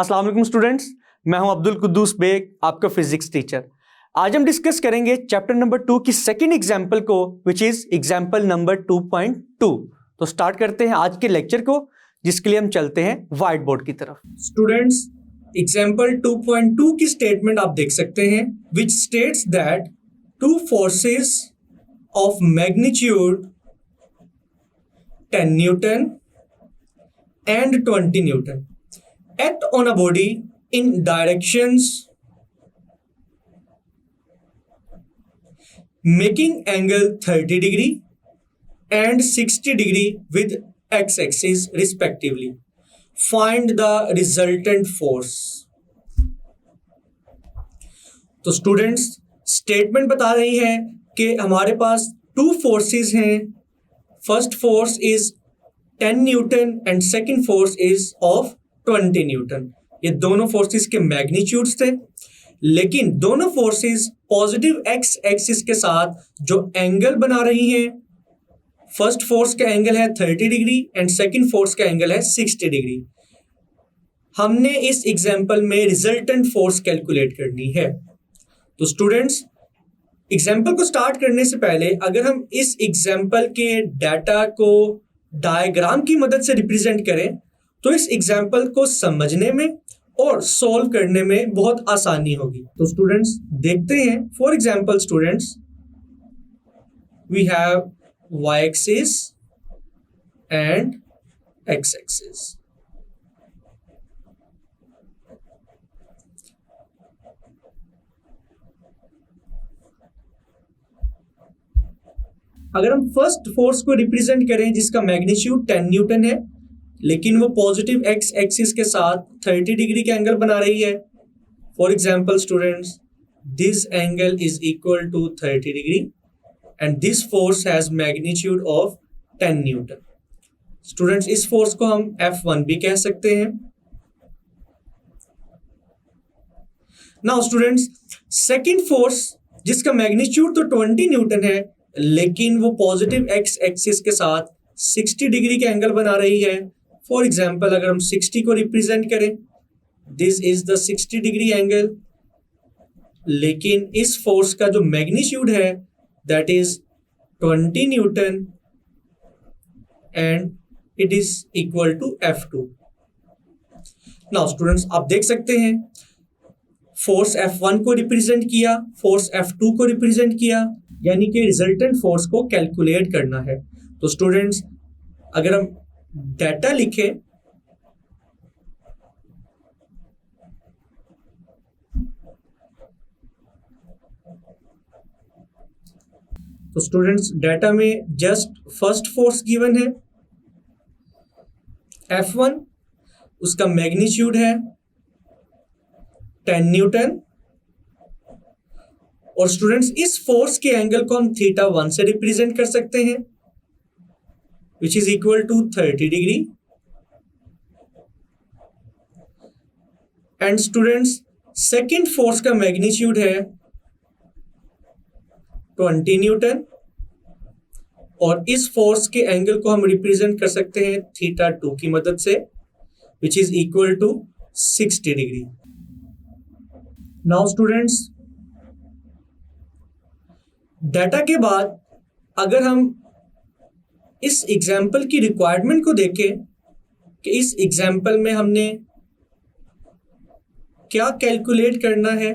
अस्सलाम वालेकुम स्टूडेंट्स, मैं हूं अब्दुल कुद्दूस बेग, आपका फिजिक्स टीचर। आज हम डिस्कस करेंगे चैप्टर नंबर 2 की सेकंड एग्जाम्पल को, विच इज एग्जाम्पल नंबर 2.2। तो स्टार्ट करते हैं आज के लेक्चर को, जिसके लिए हम चलते हैं व्हाइट बोर्ड की तरफ। स्टूडेंट्स, एग्जाम्पल 2.2 की स्टेटमेंट आप देख सकते हैं, which states that two forces of magnitude 10 Newton and 20 Newton act on a body in directions making angle 30 degree and 60 degree with x-axis respectively. Find the resultant force. तो students, statement बता रही है कि हमारे पास टू फोर्सेस हैं. First force is 10 Newton and second force is of 20 Newton. ये दोनों forces के मैग्नीट्यूड्स थे, लेकिन दोनों फोर्सेस पॉजिटिव एक्स एक्सिस के साथ जो एंगल बना रही हैं, फर्स्ट फोर्स का एंगल है 30 डिग्री एंड सेकेंड फोर्स का एंगल है 60 डिग्री. हमने इस एग्जाम्पल में रिजल्टेंट फोर्स कैलकुलेट करनी है. तो स्टूडेंट्स, एग्जाम्पल को स्टार्ट करने से पहले अगर हम इस एग्जाम्पल के डाटा को डायग्राम की मदद से रिप्रेजेंट करें तो इस एग्जाम्पल को समझने में और सॉल्व करने में बहुत आसानी होगी. तो स्टूडेंट्स देखते हैं. For example students, we have Y axis and X axis. अगर हम फर्स्ट फोर्स को रिप्रेजेंट करें जिसका मैग्नीट्यूड 10 न्यूटन है, लेकिन वो पॉजिटिव एक्स एक्सिस के साथ 30 डिग्री का एंगल बना रही है. For example students, this angle is equal to 30 degree and this force has magnitude of 10 newton. Students, इस फोर्स को हम F1 भी कह सकते हैं. नाउ स्टूडेंट्स, सेकेंड फोर्स जिसका मैग्नीट्यूड तो 20 न्यूटन है, लेकिन वो पॉजिटिव एक्स एक्सिस के साथ 60 डिग्री का एंगल बना रही है. फॉर एग्जाम्पल, अगर हम 60 को रिप्रेजेंट करें, this is the 60 degree angle, लेकिन इस फोर्स का जो मैग्नीट्यूड है that is 20 newton and it is equal to F2. Now students, आप देख सकते हैं फोर्स F1 को रिप्रेजेंट किया, फोर्स F2 को रिप्रेजेंट किया, यानी कि रिजल्टेंट फोर्स को कैलकुलेट करना है. तो स्टूडेंट्स, अगर हम डाटा लिखें तो स्टूडेंट्स डाटा में जस्ट फर्स्ट फोर्स गिवन है F1, उसका मैग्नीट्यूड है 10 न्यूटन. और स्टूडेंट्स, इस फोर्स के एंगल को हम θ1 से रिप्रेजेंट कर सकते हैं, which is equal to 30 degree. And students, second force का मैग्नीट्यूड है 20 न्यूटन और इस फोर्स के एंगल को हम रिप्रेजेंट कर सकते हैं θ2 की मदद से, which is equal to 60 degree. Now students, data के बाद अगर हम इस एग्जाम्पल की रिक्वायरमेंट को देखें कि इस एग्जाम्पल में हमने क्या कैलकुलेट करना है,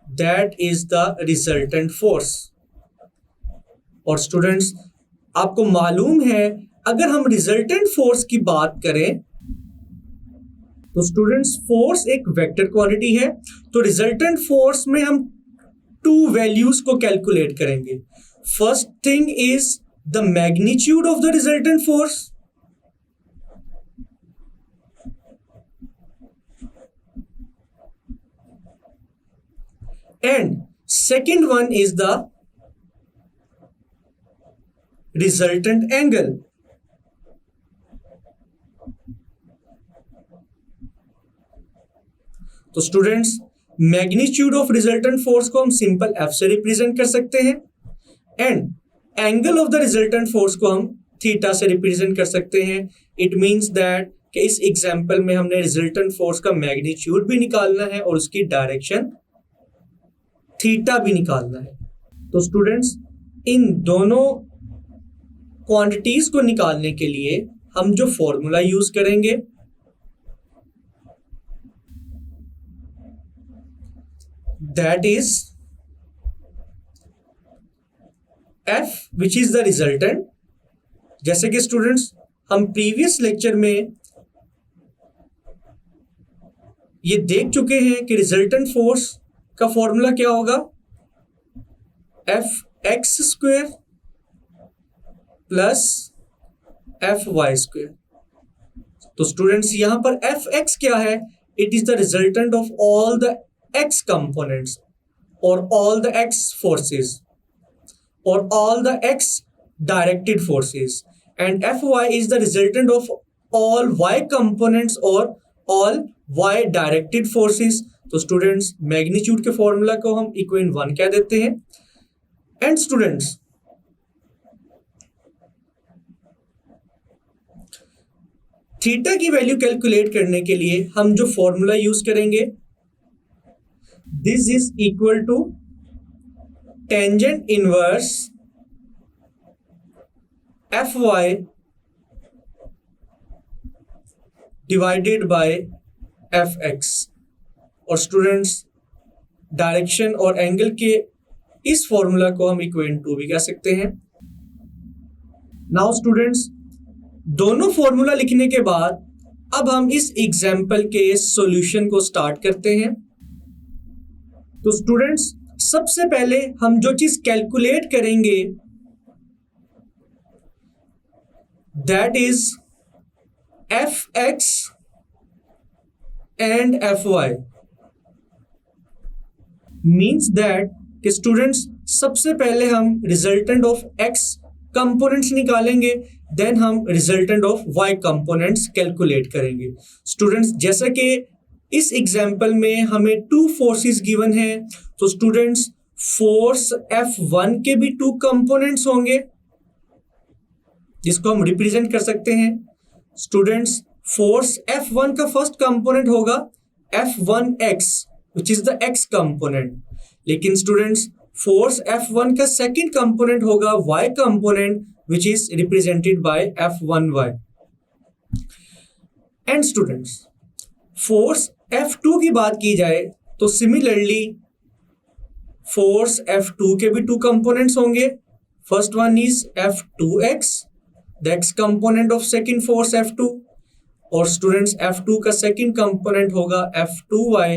that is the resultant force. और स्टूडेंट्स, आपको मालूम है अगर हम रिजल्टेंट फोर्स की बात करें तो स्टूडेंट्स फोर्स एक वेक्टर क्वांटिटी है. तो रिजल्टेंट फोर्स में हम टू वैल्यूज को कैलकुलेट करेंगे. First thing is the magnitude of the resultant force and second one is the resultant angle. तो students, magnitude of resultant force को हम सिंपल F से रिप्रेजेंट कर सकते हैं and angle of the resultant force को हम थीटा से रिप्रेजेंट कर सकते हैं. इट मीन्स दैट कि इस एग्जाम्पल में हमने रिजल्टेंट फोर्स का मैग्नीट्यूड भी निकालना है और उसकी डायरेक्शन थीटा भी निकालना है। तो स्टूडेंट्स, इन दोनों क्वांटिटीज को निकालने के लिए हम जो फॉर्मूला यूज करेंगे that is F which is the resultant। जैसे कि स्टूडेंट्स हम प्रीवियस लेक्चर में ये देख चुके हैं कि रिजल्टेंट फोर्स का फॉर्मूला क्या होगा, F X square plus F Y square. तो स्टूडेंट्स यहां पर एफ एक्स क्या है, it is the resultant of all the X components और all the X forces or all the x directed forces, and Fy is the resultant of all y components or all y directed forces। तो students magnitude के formula को हम equation 1 क्या देते हैं। And students theta की value calculate करने के लिए हम जो फॉर्मूला यूज करेंगे, this is equal to tangent inverse Fy divided by Fx। और स्टूडेंट्स डायरेक्शन और एंगल के इस फॉर्मूला को हम इक्वेशन 2 भी कह सकते हैं। नाउ स्टूडेंट्स दोनों फॉर्मूला लिखने के बाद अब हम इस एग्जाम्पल के सॉल्यूशन को स्टार्ट करते हैं। तो स्टूडेंट्स सबसे पहले हम जो चीज कैलकुलेट करेंगे that is Fx and Fy। Means that कि स्टूडेंट्स सबसे पहले हम रिजल्टेंट ऑफ x कंपोनेंट्स निकालेंगे, देन हम resultant of y components calculate करेंगे। स्टूडेंट्स जैसा कि इस एग्जाम्पल में हमें 2 फोर्सेस गिवन है, तो स्टूडेंट्स फोर्स F1 के भी 2 कंपोनेंट्स होंगे जिसको हम रिप्रेजेंट कर सकते हैं। स्टूडेंट्स फोर्स F1 का फर्स्ट कंपोनेंट होगा F1x which is the x component, लेकिन स्टूडेंट्स फोर्स F1 का सेकंड कंपोनेंट होगा y component which is represented by F1y। And students force F2 की बात की जाए तो सिमिलरली फोर्स F2 के भी 2 कंपोनेंट्स होंगे। First one is F2x, the x component of second force F2, और स्टूडेंट्स F2 का सेकंड कंपोनेंट होगा F2y,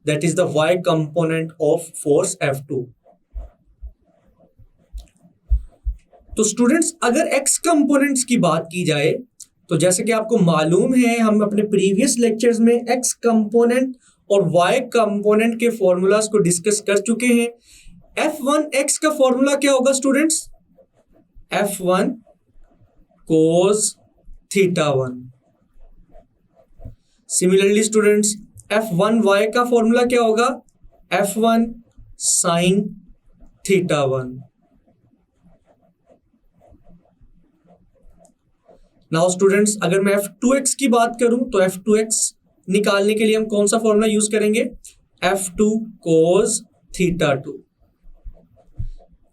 that is the y component of force F2। तो स्टूडेंट्स अगर x कंपोनेंट्स की बात की जाए तो जैसे कि आपको मालूम है हम अपने प्रीवियस लेक्चर्स में x कंपोनेंट और y कंपोनेंट के फॉर्मूलाज को डिस्कस कर चुके हैं। F1x का फॉर्मूला क्या होगा students, F1 cos θ1। Similarly students F1y का फॉर्मूला क्या होगा, F1 sin θ1। नाउ स्टूडेंट्स अगर मैं F2x की बात करूं तो F2x निकालने के लिए हम कौन सा फॉर्मूला यूज करेंगे, F2 cos θ2,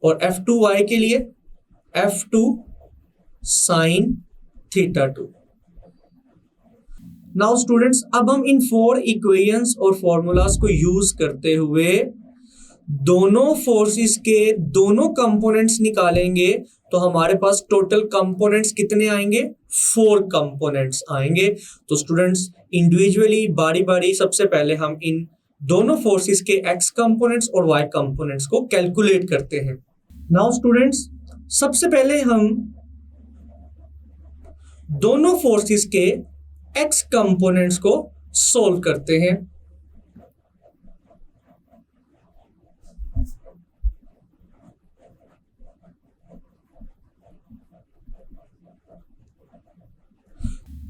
और F2y के लिए F2 sin θ2। नाउ स्टूडेंट्स अब हम इन 4 इक्वेशंस और फॉर्मूलाज को यूज करते हुए दोनों फोर्सेस के दोनों कंपोनेंट्स निकालेंगे, तो हमारे पास टोटल कंपोनेंट्स कितने आएंगे, 4 कंपोनेंट्स आएंगे। तो स्टूडेंट्स इंडिविजुअली बारी बारी सबसे पहले हम इन दोनों फोर्सेस के x कंपोनेंट्स और y कंपोनेंट्स को कैलकुलेट करते हैं। नाउ स्टूडेंट्स सबसे पहले हम दोनों फोर्सेस के x कंपोनेंट्स को सोल्व करते हैं।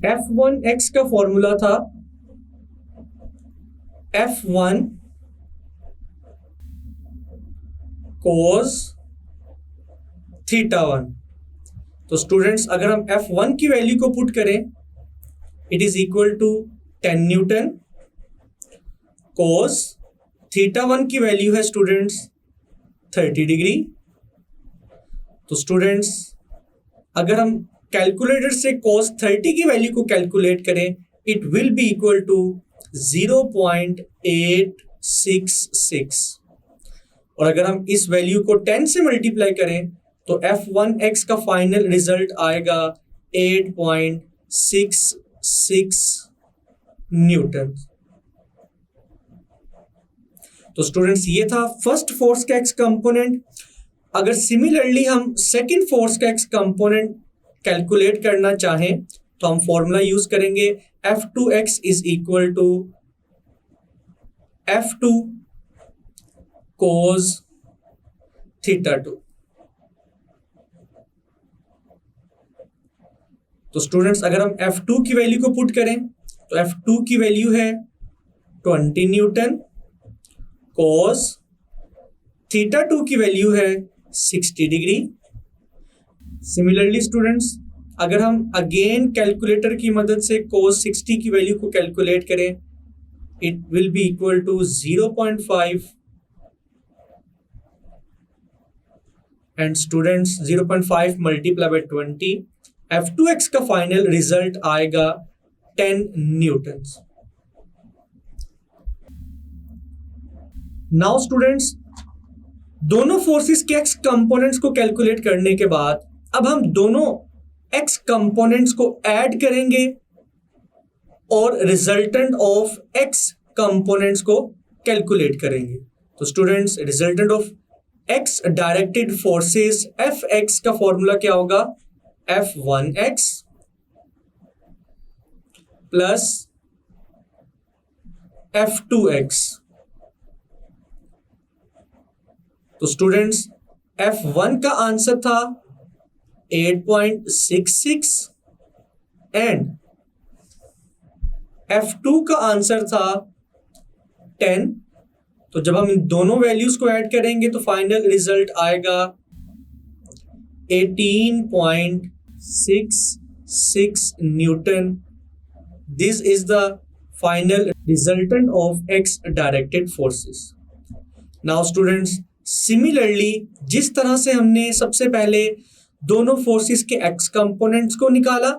F1x का फॉर्मूला था F1 cos θ1। तो स्टूडेंट्स अगर हम F1 की वैल्यू को पुट करें it is equal to 10 newton. cos theta 1 की वैल्यू है स्टूडेंट्स 30 डिग्री। तो स्टूडेंट्स अगर हम कैलकुलेटर से cos 30 की वैल्यू को कैलकुलेट करें, it will be equal to 0.866। और अगर हम इस वैल्यू को 10 से मल्टीप्लाई करें तो f1x का फाइनल रिजल्ट आएगा 8.66 न्यूटन। तो स्टूडेंट्स ये था फर्स्ट फोर्स का एक्स कंपोनेंट। अगर सिमिलरली हम सेकंड फोर्स का एक्स कंपोनेंट कैलकुलेट करना चाहें तो हम फॉर्मूला यूज करेंगे F2x is equal to F2 cos theta 2। तो स्टूडेंट्स अगर हम F2 की वैल्यू को पुट करें तो F2 की वैल्यू है 20 न्यूटन। cos थीटा 2 की वैल्यू है 60 डिग्री। सिमिलरली स्टूडेंट्स अगर हम अगेन कैलकुलेटर की मदद से cos 60 की वैल्यू को कैलकुलेट करें, it will be equal to 0.5 and students 0.5 multiply by 20, F2x का फाइनल रिजल्ट आएगा 10 न्यूटन। नाउ स्टूडेंट्स दोनों फोर्सेस के एक्स कंपोनेंट्स को कैलकुलेट करने के बाद अब हम दोनों एक्स कंपोनेंट्स को ऐड करेंगे और रिजल्टेंट ऑफ एक्स कंपोनेंट्स को कैलकुलेट करेंगे। तो students resultant of x directed forces Fx का फॉर्मूला क्या होगा? F1x plus F2x। तो स्टूडेंट्स F1 का आंसर था 8.66 एंड F2 का आंसर था 10। तो जब हम इन दोनों वैल्यूज को ऐड करेंगे तो फाइनल रिजल्ट आएगा 18.66 Newton. This is the final resultant of x directed forces. Now students similarly जिस तरह से हमने सबसे पहले दोनों फोर्सेस के एक्स कंपोनेंट्स को निकाला,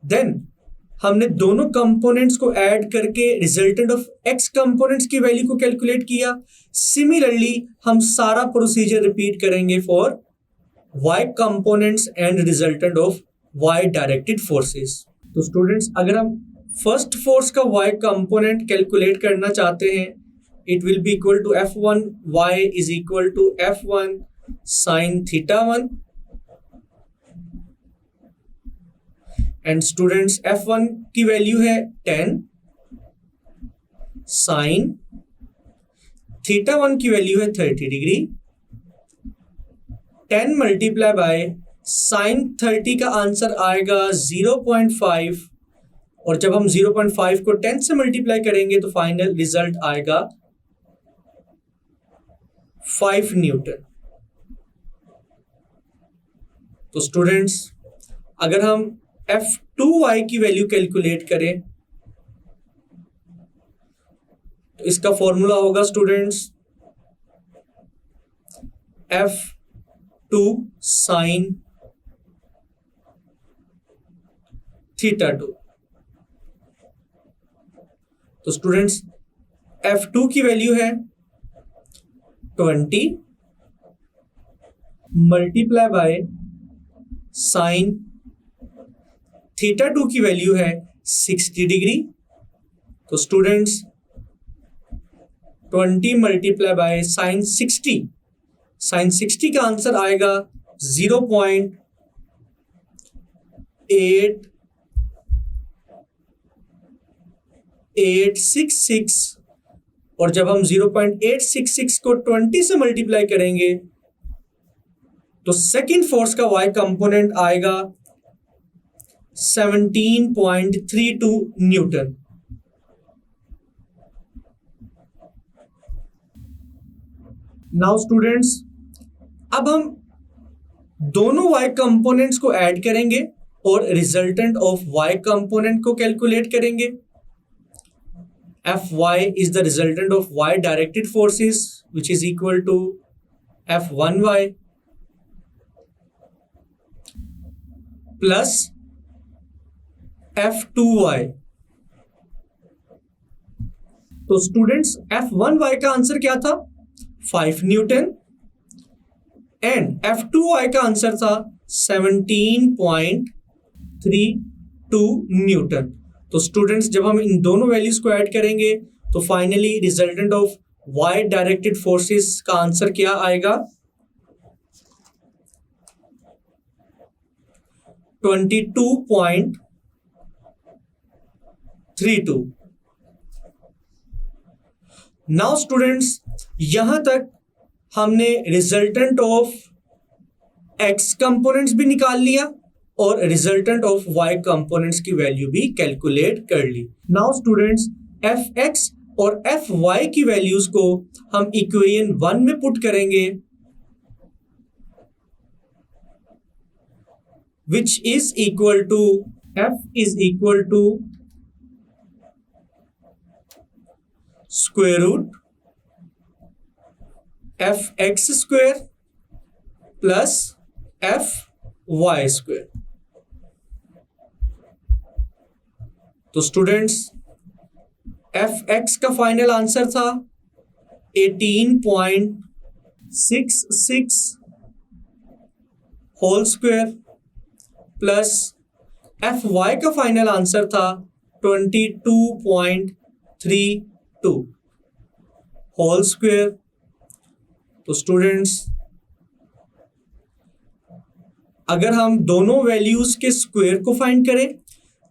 देन हमने दोनों कंपोनेंट्स को ऐड करके रिजल्टेंट ऑफ एक्स कंपोनेंट्स की वैल्यू को कैलकुलेट किया। सिमिलरली हम सारा प्रोसीजर रिपीट करेंगे for Y components and resultant of Y directed forces. तो स्टूडेंट्स अगर हम फर्स्ट फोर्स का वाई कंपोनेंट कैलकुलेट करना चाहते हैं, it will be equal to F1 y is equal to F1 sin theta 1 and students F1 की value है 10, sin theta 1 की वैल्यू है 30 डिग्री। 10 मल्टीप्लाई बाय sin 30 का आंसर आएगा 0.5 और जब हम 0.5 को 10 से मल्टीप्लाई करेंगे तो फाइनल रिजल्ट आएगा 5 न्यूटन। तो स्टूडेंट्स अगर हम F2y की वैल्यू कैलकुलेट करें तो इसका फॉर्मूला होगा स्टूडेंट्स F2 sin थीटा 2। तो स्टूडेंट्स F2 की वैल्यू है 20 मल्टीप्लाई बाय साइन थीटा 2 की वैल्यू है 60 डिग्री। तो स्टूडेंट्स 20 मल्टीप्लाई बाय साइन 60 का आंसर आएगा 0.8866 और जब हम 0.866 को 20 से मल्टीप्लाई करेंगे तो सेकेंड फोर्स का वाई कंपोनेंट आएगा 17.32 न्यूटन। नाउ स्टूडेंट्स अब हम दोनों वाई कंपोनेंट्स को ऐड करेंगे और रिजल्टेंट ऑफ y कंपोनेंट को कैलकुलेट करेंगे। Fy is the resultant of y directed forces which is equal to F1y plus F2y। तो स्टूडेंट्स F1y का आंसर क्या था? 5 न्यूटन एंड F2y का आंसर था 17.32 न्यूटन। तो स्टूडेंट्स जब हम इन दोनों वैल्यूज को ऐड करेंगे तो finally resultant of Y directed forces का आंसर क्या आएगा? 22.32। नाउ स्टूडेंट्स यहां तक हमने रिजल्टेंट ऑफ एक्स कंपोनेंट्स भी निकाल लिया और रिजल्टेंट ऑफ वाई कंपोनेंट्स की वैल्यू भी कैलकुलेट कर ली। नाउ स्टूडेंट्स एफ एक्स और एफ वाई की वैल्यूज को हम इक्वेशन 1 में पुट करेंगे which is equal to f is equal to square root f x square plus f y square। तो स्टूडेंट्स एफ एक्स का फाइनल आंसर था 18.66 whole square plus F Y का final answer था 22.32 whole square. तो students अगर हम दोनों values के स्क्वायर को फाइंड करें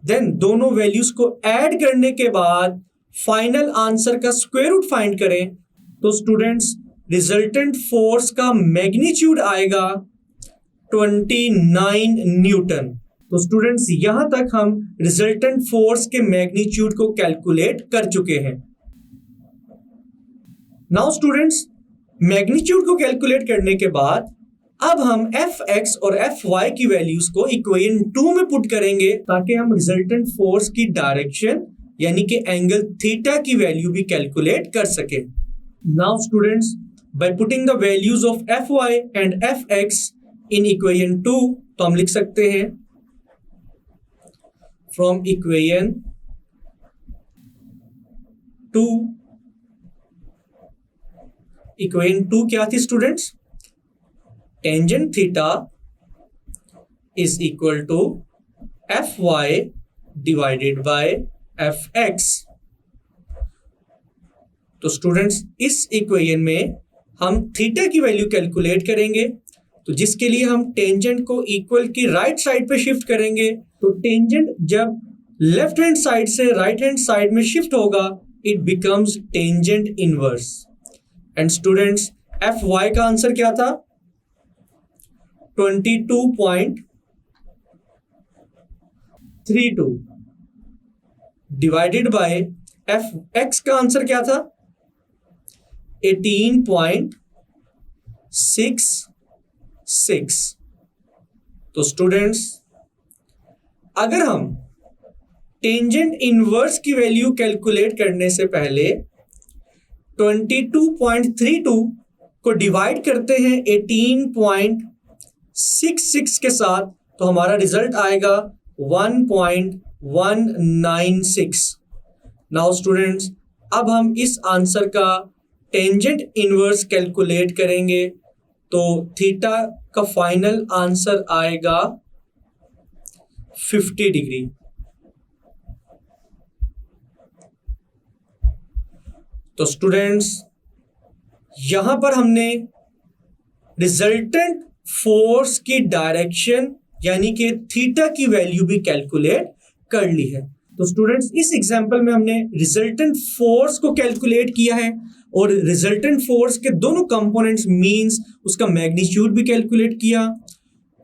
देन दोनों वैल्यूज को ऐड करने के बाद फाइनल आंसर का स्क्वायर रूट फाइंड करें तो स्टूडेंट्स रिजल्टेंट फोर्स का मैग्नीट्यूड आएगा 29 न्यूटन। तो स्टूडेंट्स यहां तक हम रिजल्टेंट फोर्स के मैग्नीट्यूड को कैलकुलेट कर चुके हैं। नाउ स्टूडेंट्स मैग्नीट्यूड को कैलकुलेट करने के बाद अब हम एफ एक्स और एफ वाई की वैल्यूज को इक्वेशन 2 में पुट करेंगे ताकि हम रिजल्टेंट फोर्स की डायरेक्शन यानी कि एंगल थीटा की वैल्यू भी कैलकुलेट कर सके। Now students by putting the values of F Y and F X in equation 2 तो हम लिख सकते हैं फ्रॉम इक्वेशन 2 क्या थी students? Tangent theta is equal to F Y divided by F X. तो स्टूडेंट्स इस इक्वेशन में हम थीटा की वैल्यू कैलकुलेट करेंगे तो जिसके लिए हम टेंजेंट को इक्वल की राइट साइड पे शिफ्ट करेंगे। तो टेंजेंट जब लेफ्ट हैंड साइड से राइट हैंड साइड में शिफ्ट होगा it becomes tangent inverse. And students F Y का आंसर क्या था? 22.32 डिवाइडेड बाय एफ एक्स का आंसर क्या था? 18.66। तो स्टूडेंट्स अगर हम टेंजेंट इनवर्स की वैल्यू कैलकुलेट करने से पहले 22.32 को डिवाइड करते हैं 18.66 के साथ तो हमारा रिजल्ट आएगा 1.196। नाउ स्टूडेंट्स अब हम इस आंसर का टेंजेंट इनवर्स कैलकुलेट करेंगे तो थीटा का फाइनल आंसर आएगा 50 डिग्री। तो स्टूडेंट्स यहां पर हमने रिजल्टेंट फोर्स की डायरेक्शन यानी कि थीटा की वैल्यू भी कैलकुलेट कर ली है। तो स्टूडेंट्स इस एग्जांपल में हमने रिजल्टेंट फोर्स को कैलकुलेट किया है और रिजल्टेंट फोर्स के दोनों कंपोनेंट्स मींस उसका मैग्नीट्यूड भी कैलकुलेट किया,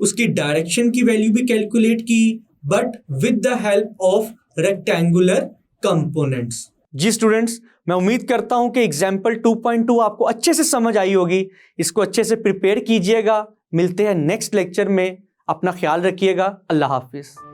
उसकी डायरेक्शन की वैल्यू भी कैलकुलेट की but with the help of rectangular components. जी स्टूडेंट्स मैं उम्मीद करता हूं कि एग्जाम्पल 2.2 आपको अच्छे से समझ आई होगी। इसको अच्छे से प्रिपेयर कीजिएगा। मिलते हैं नेक्स्ट लेक्चर में। अपना ख्याल रखिएगा। अल्लाह हाफिज़।